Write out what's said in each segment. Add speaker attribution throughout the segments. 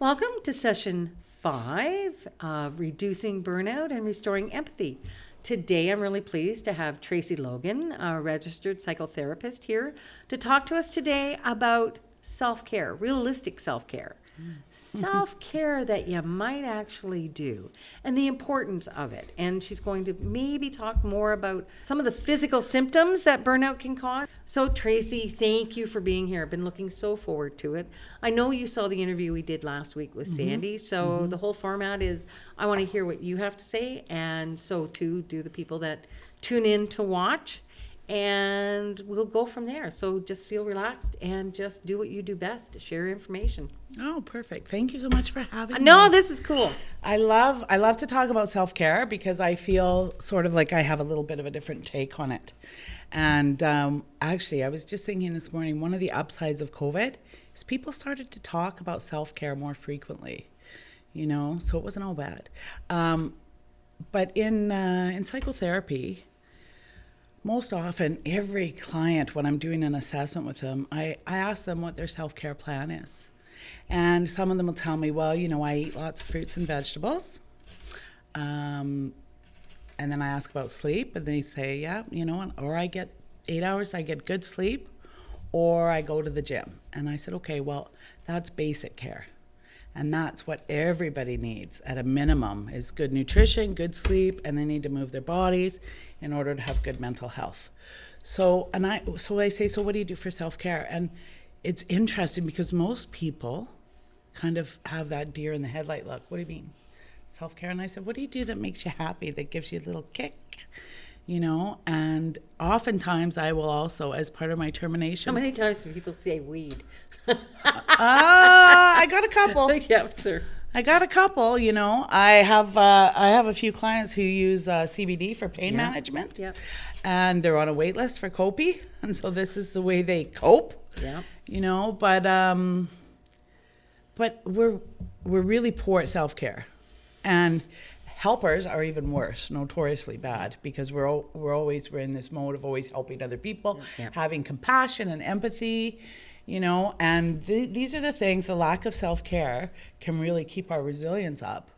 Speaker 1: Welcome to session 5 of Reducing Burnout and Restoring Empathy. Today, I'm really pleased to have Tracey Logan, a registered psychotherapist, here to talk to us today about self-care, realistic self-care. Self-care that you might actually do and the importance of it. And she's going to maybe talk more about some of the physical symptoms that burnout can cause. So Tracey, thank you for being here. I've been looking so forward to it. I know you saw the interview we did last week with Sandy. So the whole format is I want to hear what you have to say, and so too do the people that tune in to watch. And we'll go from there. So just feel relaxed and just do what you do best, share information.
Speaker 2: Oh, perfect. Thank you so much for having me.
Speaker 1: No, this is cool.
Speaker 2: I love to talk about self-care because I feel sort of like I have a little bit of a different take on it. And actually, I was just thinking this morning, one of the upsides of COVID is people started to talk about self-care more frequently, so it wasn't all bad. But in psychotherapy, most often, every client, when I'm doing an assessment with them, I ask them what their self-care plan is. And some of them will tell me, well, I eat lots of fruits and vegetables. And then I ask about sleep, and they say, yeah, or I get 8 hours, I get good sleep, or I go to the gym. And I said, okay, well, that's basic care. And that's what everybody needs at a minimum is good nutrition, good sleep, and they need to move their bodies in order to have good mental health. So I say, so what do you do for self-care? And it's interesting because most people kind of have that deer in the headlight look. What do you mean? Self-care? And I said, what do you do that makes you happy, that gives you a little kick? And oftentimes I will also, as part of my termination.
Speaker 1: How many times do people say weed?
Speaker 2: I got a couple.
Speaker 1: Yep, sir.
Speaker 2: I got a couple. I have a few clients who use CBD for pain management, and they're on a wait list for Copi, and so this is the way they cope. Yeah. But we're really poor at self-care, and helpers are even worse, notoriously bad, because we're in this mode of always helping other people, having compassion and empathy. And these are the things, the lack of self-care can really keep our resilience up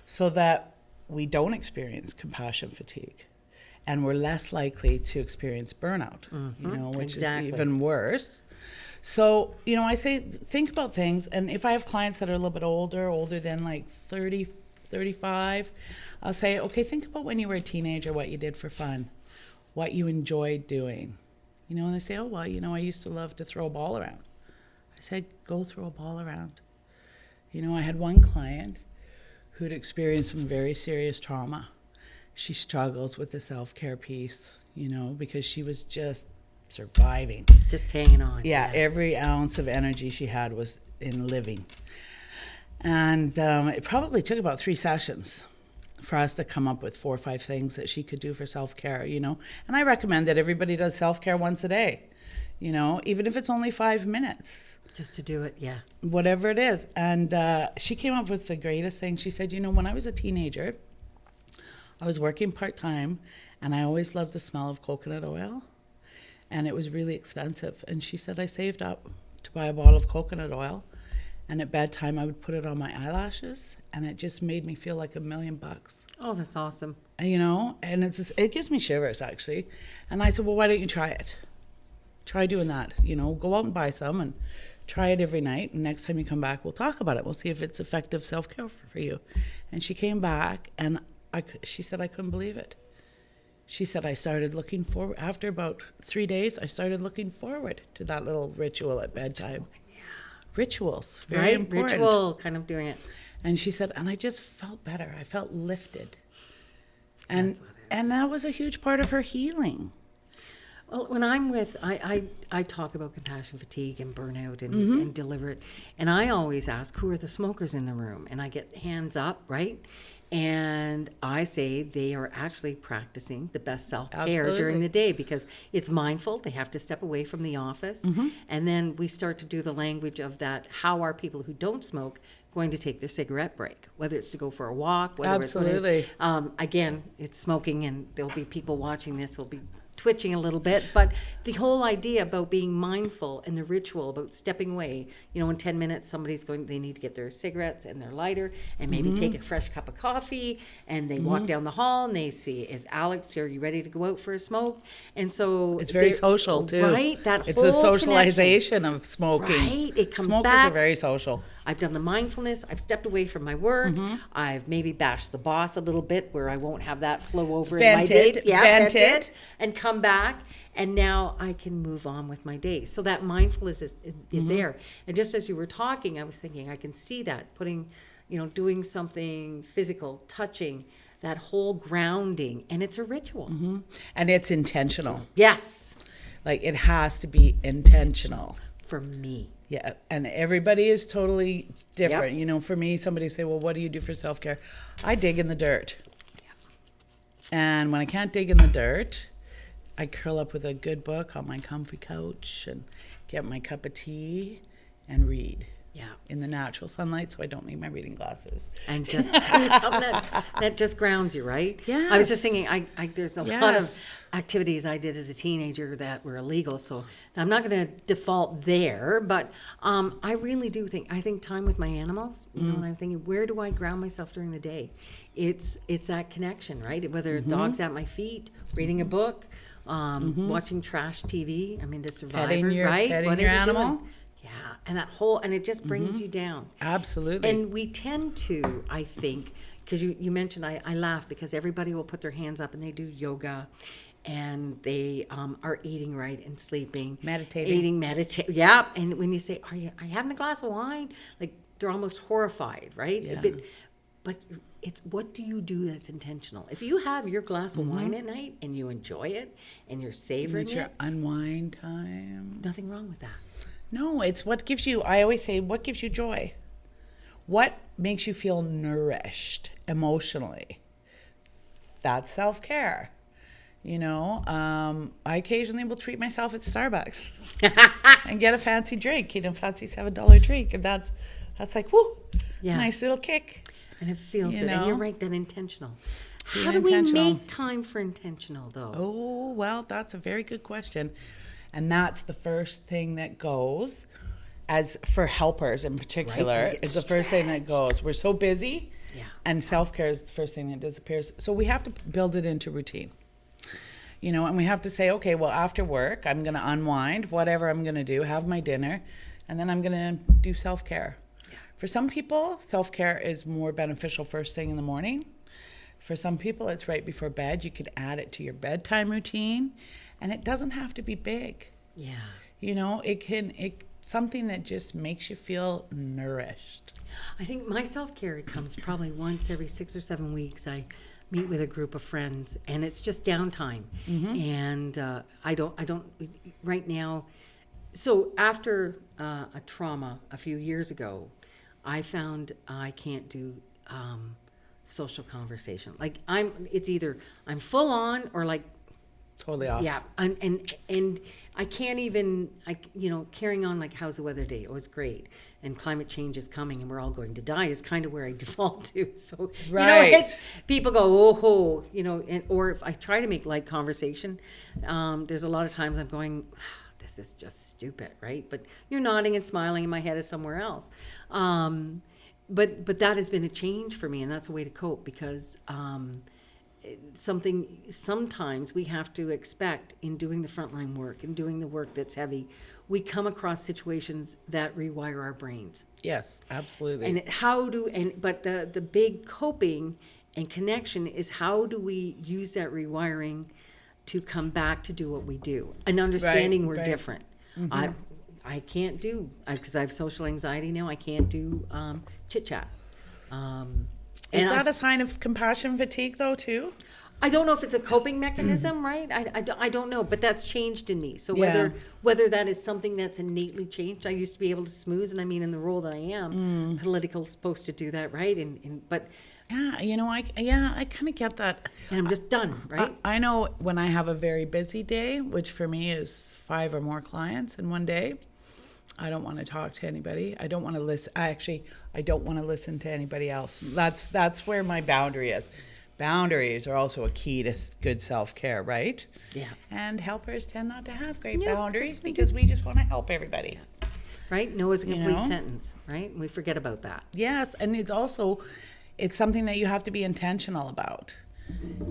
Speaker 2: so that we don't experience compassion fatigue and we're less likely to experience burnout, which is even worse. So, I say, think about things. And if I have clients that are a little bit older than like 30, 35, I'll say, okay, think about when you were a teenager, what you did for fun, what you enjoyed doing. And they say, oh, well, I used to love to throw a ball around. I said, go throw a ball around. I had one client who'd experienced some very serious trauma. She struggled with the self-care piece, because she was just surviving.
Speaker 1: Just hanging on.
Speaker 2: Yeah, every ounce of energy she had was in living. And it probably took about 3 sessions for us to come up with 4 or 5 things that she could do for self-care, And I recommend that everybody does self-care once a day, even if it's only 5 minutes.
Speaker 1: Just to do it, yeah.
Speaker 2: Whatever it is. And she came up with the greatest thing. She said, when I was a teenager, I was working part-time, and I always loved the smell of coconut oil, and it was really expensive. And she said, I saved up to buy a bottle of coconut oil, and at bedtime, I would put it on my eyelashes, and it just made me feel like $1 million.
Speaker 1: Oh, that's awesome.
Speaker 2: And it gives me shivers, actually. And I said, well, why don't you try it? Try doing that. Go out and buy some and try it every night. And next time you come back, we'll talk about it. We'll see if it's effective self-care for you. And she came back, and she said, I couldn't believe it. She said, I started looking forward. After about 3 days, I started looking forward to that little ritual at bedtime. Rituals, very important.
Speaker 1: Ritual, kind of doing it.
Speaker 2: And she said, and I just felt better. I felt lifted. And that was a huge part of her healing.
Speaker 1: Well, when I'm with, I talk about compassion fatigue and burnout and deliver it. And I always ask, who are the smokers in the room? And I get hands up, right? And I say they are actually practicing the best self-care during the day because it's mindful. They have to step away from the office. And then we start to do the language of that. How are people who don't smoke going to take their cigarette break? Whether it's to go for a walk, whether it's again, it's smoking, and there'll be people watching this who'll be twitching a little bit, but the whole idea about being mindful and the ritual about stepping away, in 10 minutes they need to get their cigarettes and their lighter and maybe take a fresh cup of coffee, and they walk down the hall and they see, is Alex here, are you ready to go out for a smoke? And so
Speaker 2: it's very social too,
Speaker 1: right?
Speaker 2: It's a socialization of smoking,
Speaker 1: right? It comes
Speaker 2: Smokers
Speaker 1: back.
Speaker 2: are very social.
Speaker 1: I've done the mindfulness, I've stepped away from my work, I've maybe bashed the boss a little bit where I won't have that flow over in my day.
Speaker 2: Vented.
Speaker 1: And come back, and now I can move on with my day. So that mindfulness is there. And just as you were talking, I was thinking I can see that, putting, doing something physical, touching, that whole grounding, and it's a ritual.
Speaker 2: And it's intentional.
Speaker 1: Yes.
Speaker 2: Like, it has to be intentional.
Speaker 1: For me.
Speaker 2: Yeah, and everybody is totally different. Yep. For me, somebody say, well, what do you do for self-care? I dig in the dirt. Yep. And when I can't dig in the dirt, I curl up with a good book on my comfy couch and get my cup of tea and read. Yeah. In the natural sunlight, so I don't need my reading glasses. And
Speaker 1: just do something that just grounds you, right?
Speaker 2: Yeah.
Speaker 1: I was just thinking, there's a lot of activities I did as a teenager that were illegal, so I'm not going to default there, but I really do think time with my animals, and I'm thinking, where do I ground myself during the day? It's that connection, right? Whether dog's at my feet, reading a book, watching trash TV, I'm into Survivor, right?
Speaker 2: Petting your animal.
Speaker 1: Yeah, and it just brings you down.
Speaker 2: Absolutely.
Speaker 1: And we tend to, I think, because you mentioned, I laugh because everybody will put their hands up and they do yoga, and they are eating right and sleeping. Yeah, and when you say, are you having a glass of wine? Like, they're almost horrified, right?
Speaker 2: Yeah.
Speaker 1: But it's, what do you do that's intentional? If you have your glass of wine at night and you enjoy it and you're savoring
Speaker 2: it's your unwind time.
Speaker 1: Nothing wrong with that.
Speaker 2: No, it's what gives you, I always say, what gives you joy? What makes you feel nourished emotionally? That's self-care. I occasionally will treat myself at Starbucks and get a fancy drink, fancy $7 drink. And that's like, whoo, nice little kick.
Speaker 1: And it feels good. And you're right, that intentional. How do we make time for intentional, though?
Speaker 2: Oh, well, that's a very good question. And that's the first thing that goes, as for helpers in particular, is the first thing that goes. We're so busy, and self-care is the first thing that disappears. So we have to build it into routine. And we have to say, okay, well, after work, I'm going to unwind, whatever I'm going to do, have my dinner, and then I'm going to do self-care. Yeah. For some people, self-care is more beneficial first thing in the morning. For some people, it's right before bed. You could add it to your bedtime routine. And it doesn't have to be big. Yeah. It something that just makes you feel nourished.
Speaker 1: I think my self-care comes probably once every 6 or 7 weeks. I meet with a group of friends, and it's just downtime. And I don't right now. So after a trauma a few years ago, I found I can't do social conversation. Like, it's either I'm full on or like
Speaker 2: totally off.
Speaker 1: Yeah, and I can't even, carrying on like, how's the weather today? Oh, it's great. And climate change is coming and we're all going to die is kind of where I default to. So, people go, or if I try to make light conversation, there's a lot of times I'm going, this is just stupid, right? But you're nodding and smiling and my head is somewhere else. But that has been a change for me, and that's a way to cope, because sometimes we have to expect in doing the frontline work and doing the work that's heavy, we come across situations that rewire our brains.
Speaker 2: Yes, absolutely.
Speaker 1: But the big coping and connection is, how do we use that rewiring to come back to do what we do, and understanding we're different. I can't do, because I have social anxiety now, I can't do chit chat.
Speaker 2: Is that a sign of compassion fatigue, though, too?
Speaker 1: I don't know if it's a coping mechanism, right? I don't know, but that's changed in me. So whether that is something that's innately changed, I used to be able to smooth, and I mean, in the role that I am, political supposed to do that, right? But
Speaker 2: I kind of get that.
Speaker 1: And I'm just done, right?
Speaker 2: I know when I have a very busy day, which for me is 5 or more clients in one day, I don't want to talk to anybody. I don't want to listen. I don't want to listen to anybody else. That's where my boundary is. boundaries are also a key to good self-care, right?
Speaker 1: Yeah.
Speaker 2: And helpers tend not to have great boundaries because we just want to help everybody.
Speaker 1: Right? No is a complete
Speaker 2: know?
Speaker 1: sentence, right? We forget about that.
Speaker 2: Yes, and it's something that you have to be intentional about.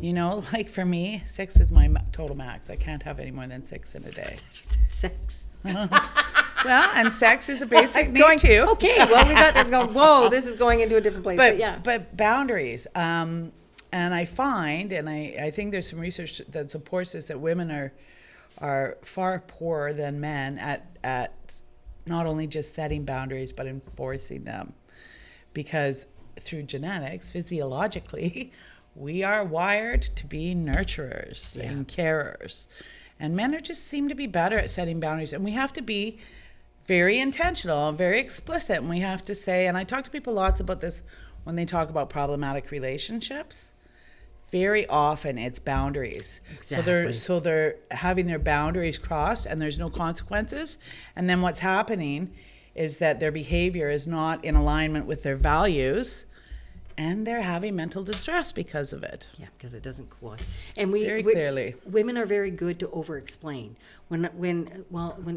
Speaker 2: Like for me, 6 is my total max. I can't have any more than 6 in a day.
Speaker 1: She said sex.
Speaker 2: Well, and sex is a basic need too.
Speaker 1: Okay, well, we got them going, whoa, this is going into a different place. But yeah.
Speaker 2: But boundaries. And I find, and I think there's some research that supports this, that women are far poorer than men at not only just setting boundaries, but enforcing them. Because through genetics, physiologically, we are wired to be nurturers and carers. And men just seem to be better at setting boundaries. And we have to be very intentional, very explicit. And we have to say, and I talk to people lots about this when they talk about problematic relationships. Very often it's boundaries.
Speaker 1: Exactly.
Speaker 2: So they're having their boundaries crossed and there's no consequences. And then what's happening is that their behavior is not in alignment with their values. And they're having mental distress because of it.
Speaker 1: Yeah, because it doesn't cool. And
Speaker 2: Very clearly.
Speaker 1: Women are very good to over-explain. When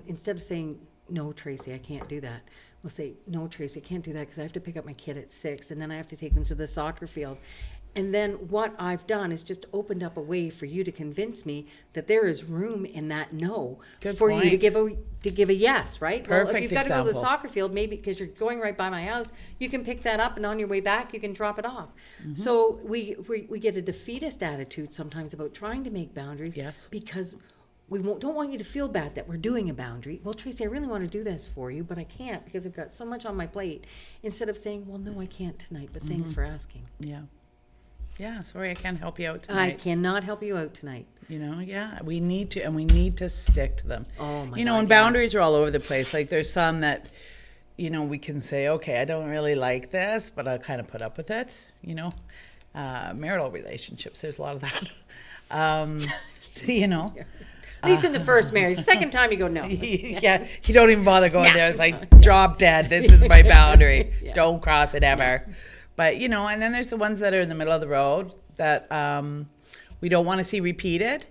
Speaker 1: instead of saying, no, Tracey, I can't do that, we'll say, no, Tracey, I can't do that because I have to pick up my kid at 6 and then I have to take them to the soccer field. And then what I've done is just opened up a way for you to convince me that there is room in that no for you to give a yes, right?
Speaker 2: Perfect
Speaker 1: well, if you've got to go to the
Speaker 2: example.
Speaker 1: soccer field, maybe because you're going right by my house, you can pick that up and on your way back you can drop it off.
Speaker 2: Mm-hmm.
Speaker 1: So we get a defeatist attitude sometimes about trying to make boundaries because we don't want you to feel bad that we're doing a boundary. Well, Tracey, I really want to do this for you, but I can't because I've got so much on my plate. Instead of saying, well, no, I can't tonight, but thanks for asking.
Speaker 2: Yeah, sorry, I can't help you out tonight.
Speaker 1: I cannot help you out tonight.
Speaker 2: We need to stick to them.
Speaker 1: Oh my God,
Speaker 2: and boundaries are all over the place. Like there's some that, we can say, okay, I don't really like this, but I'll kind of put up with it, marital relationships, there's a lot of that.
Speaker 1: At least in the first marriage. Second time you go, no.
Speaker 2: Yeah, you don't even bother going there. It's like, drop dead. This is my boundary. Don't cross it ever. But, and then there's the ones that are in the middle of the road that we don't want to see repeated,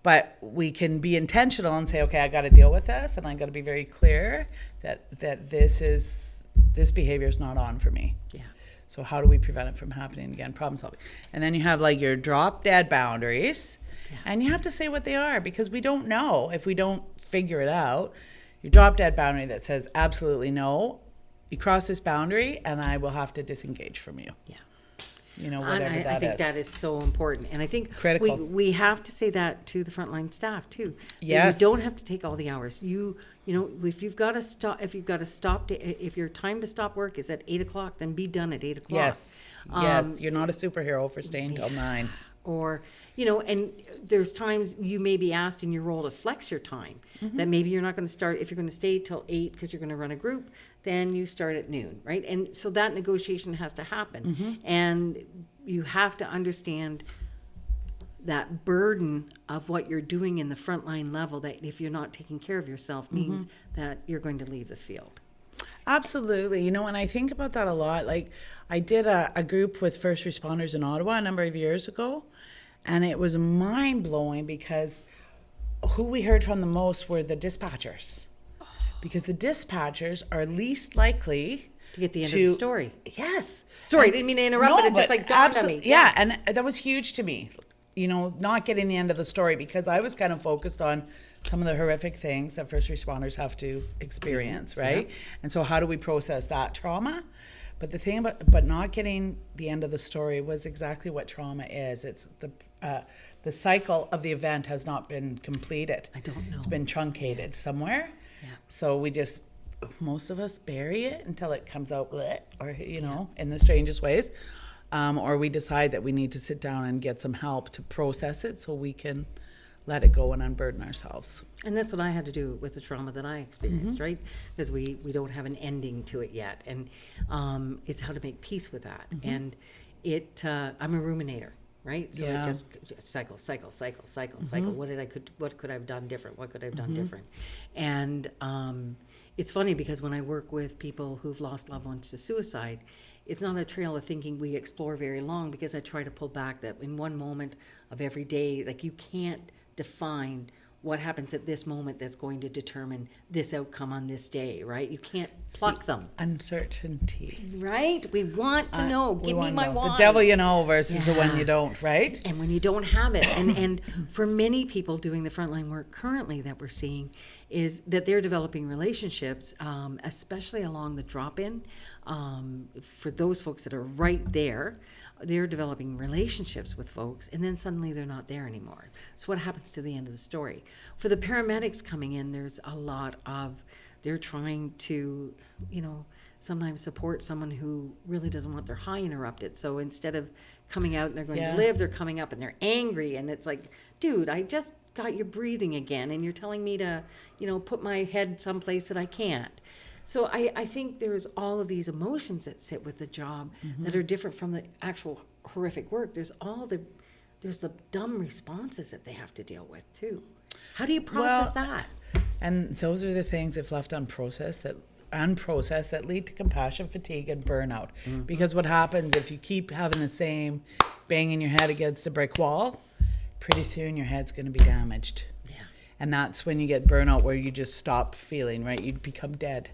Speaker 2: but we can be intentional and say, okay, I got to deal with this, and I got to be very clear that this behavior is not on for me.
Speaker 1: Yeah.
Speaker 2: So how do we prevent it from happening again? Problem solving. And then you have like your drop dead boundaries, and you have to say what they are because we don't know if we don't figure it out. Your drop dead boundary that says absolutely no. You cross this boundary and I will have to disengage from you.
Speaker 1: Yeah.
Speaker 2: Whatever that is.
Speaker 1: I think that is so important. And I think
Speaker 2: critical.
Speaker 1: We have to say that to the frontline staff too.
Speaker 2: Yes.
Speaker 1: You don't have to take all the hours. If you've got to stop, if your time to stop work is at 8 o'clock, then be done at 8 o'clock.
Speaker 2: Yes. You're not a superhero for staying till 9.
Speaker 1: Or, and there's times you may be asked in your role to flex your time, that maybe you're not going to start, if you're going to stay till 8 because you're going to run a group, then you start at noon, right? And so that negotiation has to happen. And you have to understand that burden of what you're doing in the frontline level, that if you're not taking care of yourself means that you're going to leave the field.
Speaker 2: Absolutely. And I think about that a lot. Like I did a group with first responders in Ottawa a number of years ago, and it was mind blowing because who we heard from the most were the dispatchers. Because the dispatchers are least likely
Speaker 1: to get the end of the story.
Speaker 2: Yes.
Speaker 1: Sorry, I didn't mean to interrupt, but it just dawned on me.
Speaker 2: Yeah, and that was huge to me, not getting the end of the story because I was kind of focused on some of the horrific things that first responders have to experience, right? Yeah. And so how do we process that trauma? But the thing but not getting the end of the story was exactly what trauma is. It's the cycle of the event has not been completed.
Speaker 1: I don't know.
Speaker 2: It's been truncated somewhere. Yeah. So most of us bury it until it comes out, or, in the strangest ways. Or we decide that we need to sit down and get some help to process it so we can let it go and unburden ourselves.
Speaker 1: And that's what I had to do with the trauma that I experienced, right? Because we don't have an ending to it yet. And it's how to make peace with that. And I'm a ruminator. Right? So it just cycle. What could I have done different? What could I have done different? And It's funny because when I work with people who've lost loved ones to suicide, it's not a trail of thinking we explore very long, because I try to pull back that in one moment of every day, like, you can't define what happens at this moment that's going to determine this outcome on this day, right? You can't pluck them.
Speaker 2: Uncertainty.
Speaker 1: Right? We want to know. Give me my why.
Speaker 2: The devil you know versus the one you don't, right?
Speaker 1: And when you don't have it, and for many people doing the frontline work currently that we're seeing, is that they're developing relationships, especially along the drop-in. For those folks that are right there, they're developing relationships with folks, and then suddenly they're not there anymore. So what happens to the end of the story? For the paramedics coming in, there's a lot of, they're trying to, sometimes support someone who really doesn't want their high interrupted. So instead of coming out and they're going to live, they're coming up and they're angry. And it's like, dude, I just got you breathing again, and you're telling me to, put my head someplace that I can't. So I think there's all of these emotions that sit with the job that are different from the actual horrific work. There's the dumb responses that they have to deal with too. How do you process that?
Speaker 2: And those are the things, if left unprocessed, that lead to compassion fatigue and burnout. Because what happens if you keep having the same banging your head against a brick wall, pretty soon your head's going to be damaged.
Speaker 1: Yeah.
Speaker 2: And that's when you get burnout, where you just stop feeling, right? You become dead.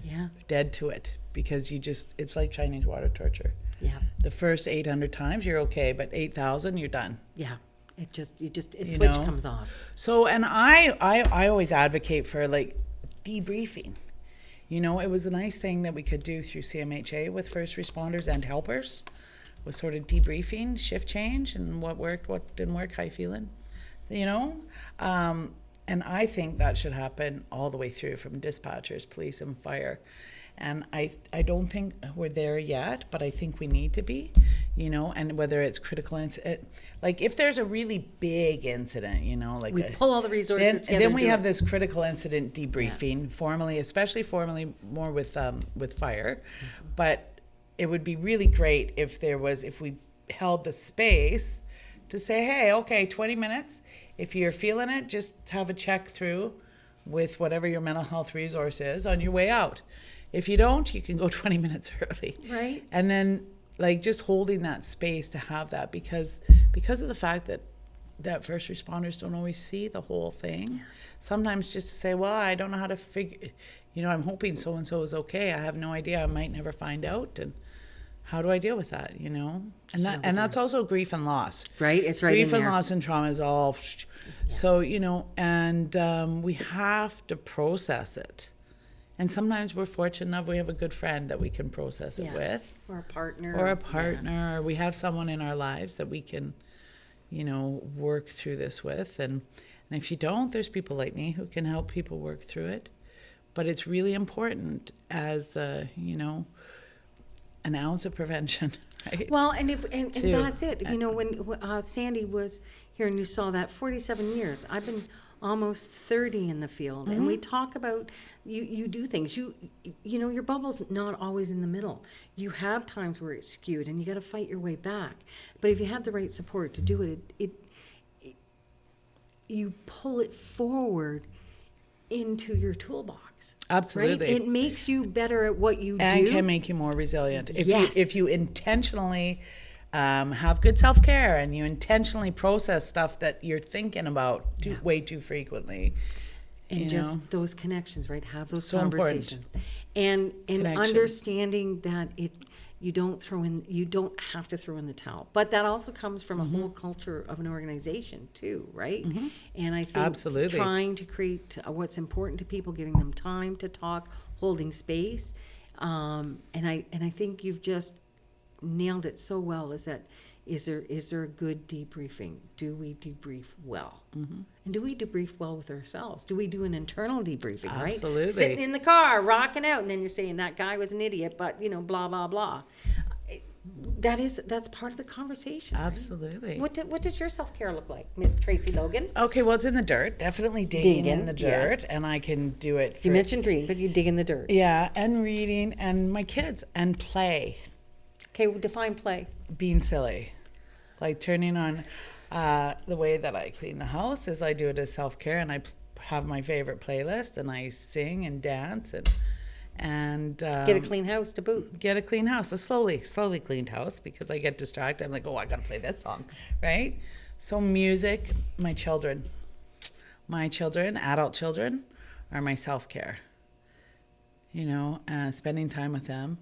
Speaker 1: Yeah.
Speaker 2: Dead to it, because it's like Chinese water torture.
Speaker 1: Yeah.
Speaker 2: The first 800 times you're okay, but 8,000 you're done.
Speaker 1: Yeah. Switch comes off.
Speaker 2: So, and I always advocate for like debriefing. It was a nice thing that we could do through CMHA with first responders and helpers, was sort of debriefing, shift change, and what worked, what didn't work, how you feeling, and I think that should happen all the way through, from dispatchers, police, and fire. And I don't think we're there yet, but I think we need to be, and whether it's critical incident, like if there's a really big incident, like
Speaker 1: we pull all the resources together.
Speaker 2: Then we have this critical incident debriefing, especially formally more with fire. But it would be really great if we held the space to say, hey, okay, 20 minutes. If you're feeling it, just have a check through with whatever your mental health resource is on your way out. If you don't, you can go 20 minutes early.
Speaker 1: Right.
Speaker 2: And then just holding that space to have that, because of the fact that first responders don't always see the whole thing. Yeah. Sometimes just to say, well, I don't know how to figure, I'm hoping so-and-so is okay. I have no idea. I might never find out. And how do I deal with that, And that's also grief and loss.
Speaker 1: Right, it's right
Speaker 2: grief
Speaker 1: in there.
Speaker 2: Grief and loss and trauma is all, so, and we have to process it. And sometimes we're fortunate enough we have a good friend that we can process it with.
Speaker 1: Or a partner.
Speaker 2: Or we have someone in our lives that we can, work through this with. And if you don't, there's people like me who can help people work through it. But it's really important as, an ounce of prevention, right?
Speaker 1: Well, and that's it. When Sandy was here and you saw that 47 years, I've been almost 30 in the field, and we talk about you do things. Your bubble's not always in the middle. You have times where it's skewed, and you got to fight your way back. But if you have the right support to do it, you pull it forward into your toolbox.
Speaker 2: Absolutely.
Speaker 1: Right? It makes you better at what you do.
Speaker 2: And can make you more resilient.
Speaker 1: Yes.
Speaker 2: If you intentionally have good self-care and you intentionally process stuff that you're thinking about way too frequently.
Speaker 1: And just those connections, right? Have those
Speaker 2: so
Speaker 1: conversations.
Speaker 2: Important.
Speaker 1: And understanding that you don't have to throw in the towel. But that also comes from a whole culture of an organization too, right? And I think
Speaker 2: absolutely
Speaker 1: trying to create what's important to people, giving them time to talk, holding space. And I think you've just nailed it so well. Is there a good debriefing? Do we debrief well? And do we debrief well with ourselves? Do we do an internal debriefing, right?
Speaker 2: Absolutely.
Speaker 1: Sitting in the car, rocking out, and then you're saying that guy was an idiot, but blah, blah, blah. That's part of the conversation.
Speaker 2: Absolutely.
Speaker 1: Right? What does your self-care look like, Miss Tracey Logan?
Speaker 2: Okay, well, it's in the dirt. Definitely digging in the dirt, and I can do it.
Speaker 1: You mentioned reading, but you dig in the dirt.
Speaker 2: Yeah, and reading, and my kids, and play.
Speaker 1: Okay, well, define play.
Speaker 2: Being silly. Like turning on the way that I clean the house is I do it as self-care, and I have my favorite playlist and I sing and dance and
Speaker 1: Get a clean house to boot.
Speaker 2: get a clean house, a slowly cleaned house, because I get distracted. I'm like, oh, I gotta play this song, right? So music, my children, adult children, are my self-care. You know, spending time with them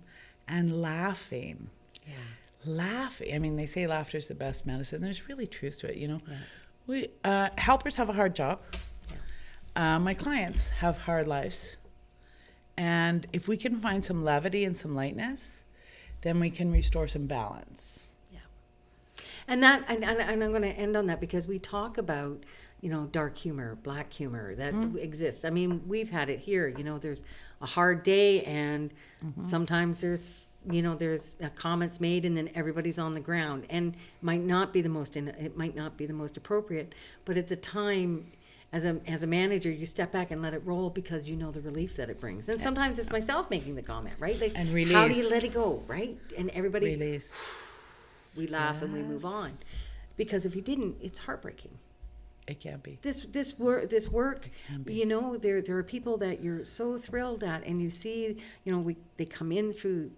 Speaker 2: and laughing.
Speaker 1: Yeah.
Speaker 2: Laughing. I mean, they say laughter is the best medicine. There's really truth to it, you know.
Speaker 1: Yeah.
Speaker 2: We helpers have a hard job.
Speaker 1: Yeah.
Speaker 2: My clients have hard lives. And if we can find some levity and some lightness, then we can restore some balance.
Speaker 1: Yeah. And I'm going to end on that, because we talk about, you know, dark humor, black humor that exists. I mean, we've had it here. You know, there's a hard day, and sometimes there's comments made, and then everybody's on the ground, and it might not be the most appropriate, but at the time, as a manager, you step back and let it roll, because you know the relief that it brings. And sometimes it's myself making the comment, right? Like,
Speaker 2: and release.
Speaker 1: How do you let it go, right? And everybody
Speaker 2: Release.
Speaker 1: We laugh and we move on, because if you didn't, it's heartbreaking.
Speaker 2: It can be.
Speaker 1: This work, you know, there are people that you're so thrilled at, and you see, you know, they come in through,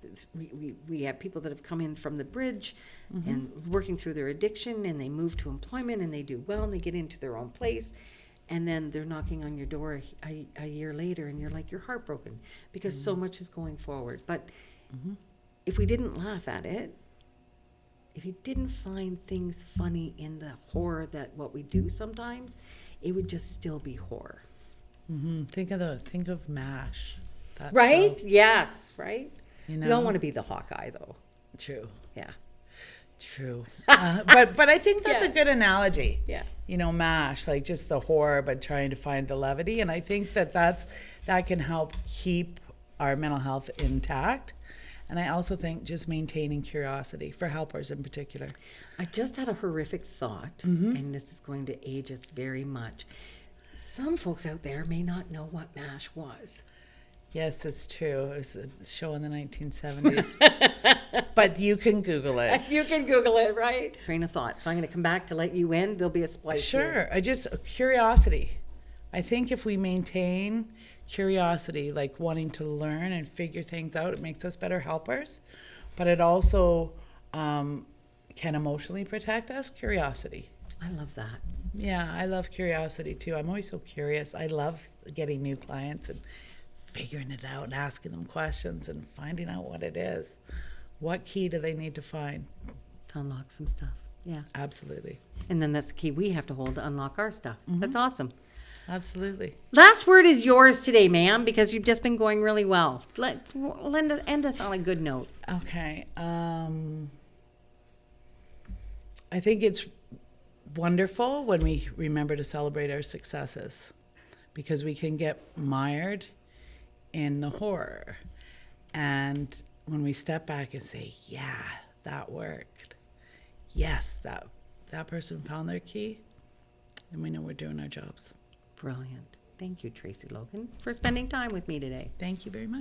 Speaker 1: we have people that have come in from the bridge and working through their addiction, and they move to employment, and they do well, and they get into their own place, and then they're knocking on your door a year later, and you're like, you're heartbroken, because so much is going forward. But if we didn't laugh at it, if you didn't find things funny in the horror that what we do sometimes, it would just still be horror.
Speaker 2: Think of MASH. That
Speaker 1: Right?
Speaker 2: show.
Speaker 1: Yes. Right?
Speaker 2: You know?
Speaker 1: We all want to be the Hawkeye, though.
Speaker 2: True.
Speaker 1: Yeah.
Speaker 2: True. But I think that's
Speaker 1: Yeah.
Speaker 2: a good analogy.
Speaker 1: Yeah.
Speaker 2: You know, MASH, like just the horror, but trying to find the levity. And I think that can help keep our mental health intact. And I also think just maintaining curiosity for helpers in particular.
Speaker 1: I just had a horrific thought, and this is going to age us very much. Some folks out there may not know what MASH was.
Speaker 2: Yes, that's true. It was a show in the 1970s. But you can Google it.
Speaker 1: You can Google it, right? Train of thought. So I'm going to come back to let you end. There'll be a splice.
Speaker 2: Sure. Curiosity. I think if we maintain curiosity, like wanting to learn and figure things out, it makes us better helpers. But it also can emotionally protect us. Curiosity.
Speaker 1: I love that.
Speaker 2: Yeah, I love curiosity too. I'm always so curious. I love getting new clients and figuring it out and asking them questions and finding out what it is. What key do they need to find?
Speaker 1: To unlock some stuff. Yeah.
Speaker 2: Absolutely.
Speaker 1: And then that's the key we have to hold to unlock our stuff. That's awesome.
Speaker 2: Absolutely.
Speaker 1: Last word is yours today, ma'am, because you've just been going really well. Let's end us on a good note.
Speaker 2: Okay. I think it's wonderful when we remember to celebrate our successes, because we can get mired in the horror. And when we step back and say, yeah, that worked. Yes, that person found their key, then we know we're doing our jobs.
Speaker 1: Brilliant. Thank you, Tracey Logan, for spending time with me today.
Speaker 2: Thank you very much.